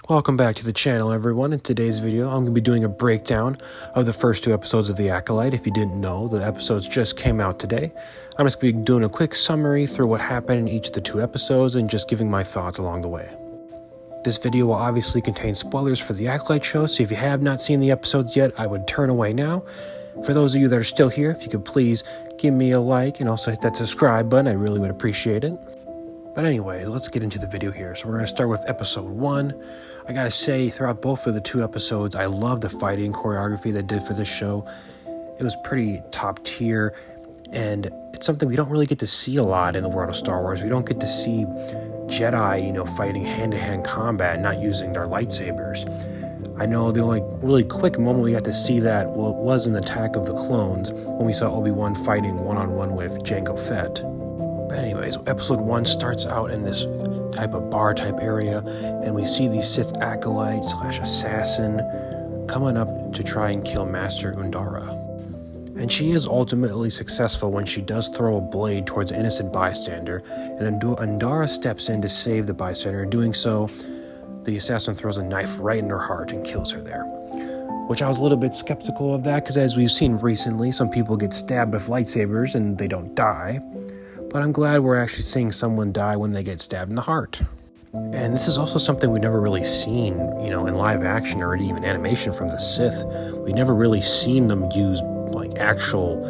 Welcome back to the channel, everyone. In today's video, I'm going to be doing a breakdown of the first two episodes of The Acolyte. If you didn't know, the episodes just came out today. I'm just going to be doing a quick summary through what happened in each of the two episodes and just giving my thoughts along the way. This video will obviously contain spoilers for The Acolyte show, so if you have not seen the episodes yet, I would turn away now. For those of you that are still here, if you could please give me a like and also hit that subscribe button, I really would appreciate it. But anyways, let's get into the video here. So we're going to start with episode 1. I gotta say, throughout both of the two episodes, I love the fighting choreography they did for this show. It was pretty top tier, and it's something we don't really get to see a lot in the world of Star Wars. We don't get to see Jedi, fighting hand-to-hand combat, not using their lightsabers. I know the only really quick moment we got to see that was in the Attack of the Clones, when we saw Obi-Wan fighting one-on-one with Jango Fett. But anyways, episode 1 starts out in this type of bar type area, and we see the Sith acolyte / assassin coming up to try and kill Master Undara. And she is ultimately successful when she does throw a blade towards an innocent bystander, and Undara steps in to save the bystander. In doing so, the assassin throws a knife right in her heart and kills her there. Which I was a little bit skeptical of that, because as we've seen recently, some people get stabbed with lightsabers and they don't die. But I'm glad we're actually seeing someone die when they get stabbed in the heart. And this is also something we've never really seen, in live action or even animation from the Sith. We've never really seen them use actual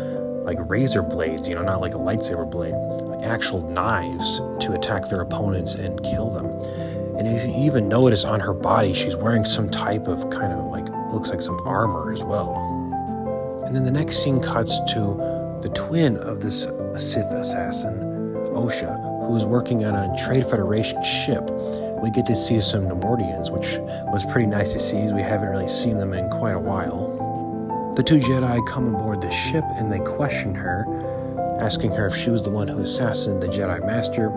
razor blades, not like a lightsaber blade, like actual knives to attack their opponents and kill them. And if you even notice on her body, she's wearing some type of looks like some armor as well. And then the next scene cuts to the twin of this Sith assassin, Osha, who is working on a Trade Federation ship. We get to see some Neimoidians, which was pretty nice to see, as we haven't really seen them in quite a while. The two Jedi come aboard the ship and they question her, asking her if she was the one who assassinated the Jedi Master,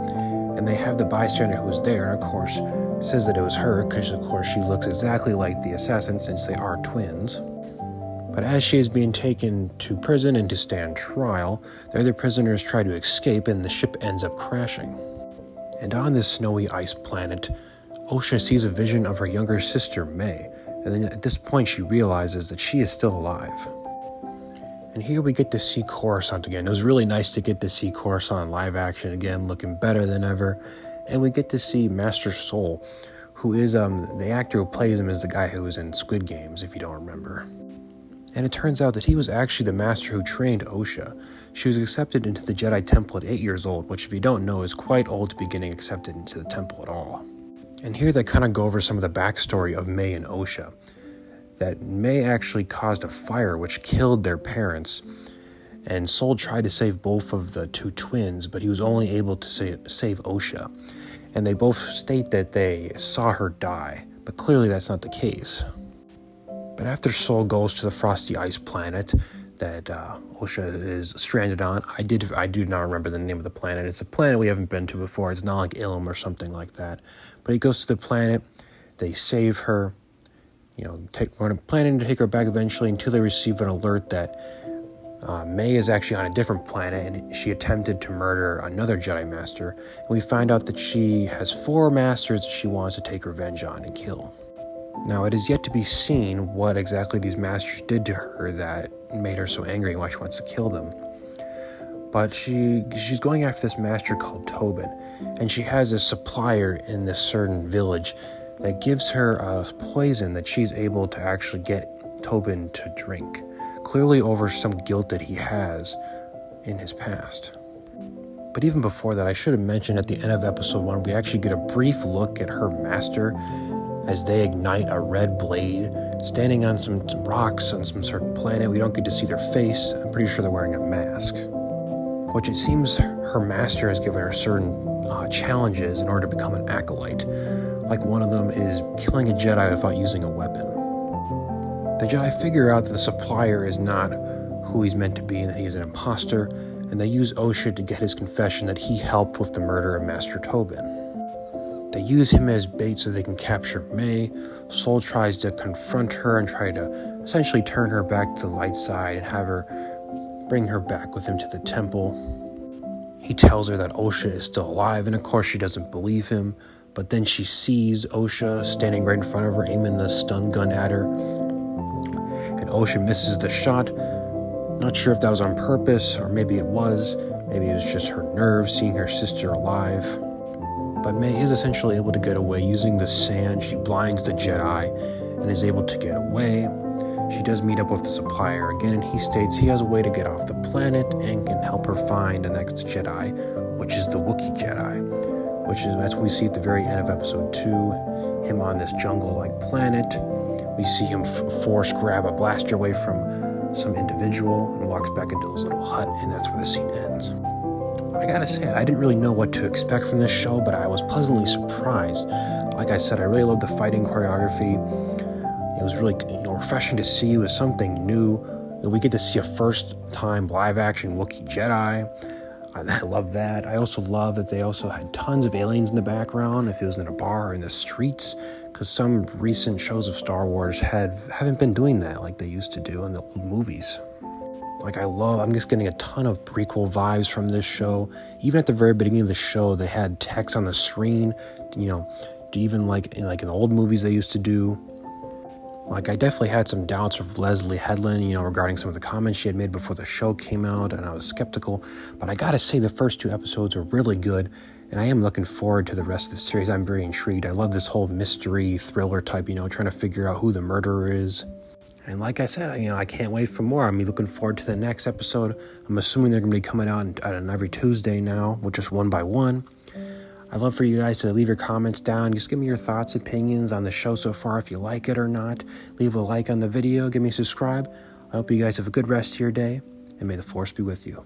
and they have the bystander who was there, and of course says that it was her, because of course she looks exactly like the assassin since they are twins. But as she is being taken to prison and to stand trial, the other prisoners try to escape and the ship ends up crashing. And on this snowy ice planet, Osha sees a vision of her younger sister, May, and then at this point she realizes that she is still alive. And here we get to see Coruscant again. It was really nice to get to see Coruscant live action again, looking better than ever. And we get to see Master Soul, who is the actor who plays him is the guy who was in Squid Games, if you don't remember. And it turns out that he was actually the master who trained Osha. She was accepted into the Jedi Temple at 8 years old, which if you don't know is quite old to be getting accepted into the temple at all. And here they kind of go over some of the backstory of May and Osha. That May actually caused a fire which killed their parents, and Sol tried to save both of the two twins, but he was only able to save Osha. And they both state that they saw her die, but clearly that's not the case. But after Sol goes to the frosty ice planet that Osha is stranded on, I do not remember the name of the planet. It's a planet we haven't been to before. It's not like Ilum or something like that. But he goes to the planet, they save her, planning to take her back eventually, until they receive an alert that May is actually on a different planet and she attempted to murder another Jedi Master. And we find out that she has 4 masters that she wants to take revenge on and kill. Now, it is yet to be seen what exactly these masters did to her that made her so angry and why she wants to kill them. But she's going after this master called Tobin, and she has a supplier in this certain village that gives her a poison that she's able to actually get Tobin to drink, clearly over some guilt that he has in his past. But even before that, I should have mentioned at the end of episode 1, we actually get a brief look at her master as they ignite a red blade, standing on some rocks on some certain planet. We don't get to see their face. I'm pretty sure they're wearing a mask. Which it seems her master has given her certain challenges in order to become an acolyte. Like one of them is killing a Jedi without using a weapon. The Jedi figure out that the supplier is not who he's meant to be and that he is an imposter, and they use Osha to get his confession that he helped with the murder of Master Tobin. They use him as bait so they can capture May. Sol tries to confront her and try to essentially turn her back to the light side and have her bring her back with him to the temple. He tells her that Osha is still alive, and of course she doesn't believe him, But then she sees Osha standing right in front of her, aiming the stun gun at her. And Osha misses the shot. Not sure if that was on purpose, or maybe it was. Maybe it was just her nerves seeing her sister alive. But May is essentially able to get away using the sand. She blinds the Jedi and is able to get away. She does meet up with the supplier again, and he states he has a way to get off the planet and can help her find the next Jedi, which is the Wookiee Jedi, which is, as we see at the very end of episode 2, him on this jungle-like planet. We see him force grab a blaster away from some individual and walks back into his little hut, and that's where the scene ends. I gotta say, I didn't really know what to expect from this show, but I was pleasantly surprised. Like I said, I really loved the fighting choreography. It was really refreshing to see. It was something new. We get to see a first-time live-action Wookiee Jedi. I love that. I also love that they also had tons of aliens in the background, if it was in a bar or in the streets, because some recent shows of Star Wars haven't been doing that like they used to do in the old movies. I'm just getting a ton of prequel vibes from this show. Even at the very beginning of the show, they had text on the screen, even like in the old movies they used to do. I definitely had some doubts of Leslie Headland, regarding some of the comments she had made before the show came out, and I was skeptical. But I gotta say, the first 2 episodes were really good, and I am looking forward to the rest of the series. I'm very intrigued. I love this whole mystery thriller type, trying to figure out who the murderer is. And like I said, I can't wait for more. I'm looking forward to the next episode. I'm assuming they're going to be coming out on every Tuesday now, with just one by one. I'd love for you guys to leave your comments down. Just give me your thoughts, opinions on the show so far, if you like it or not. Leave a like on the video. Give me a subscribe. I hope you guys have a good rest of your day, and may the Force be with you.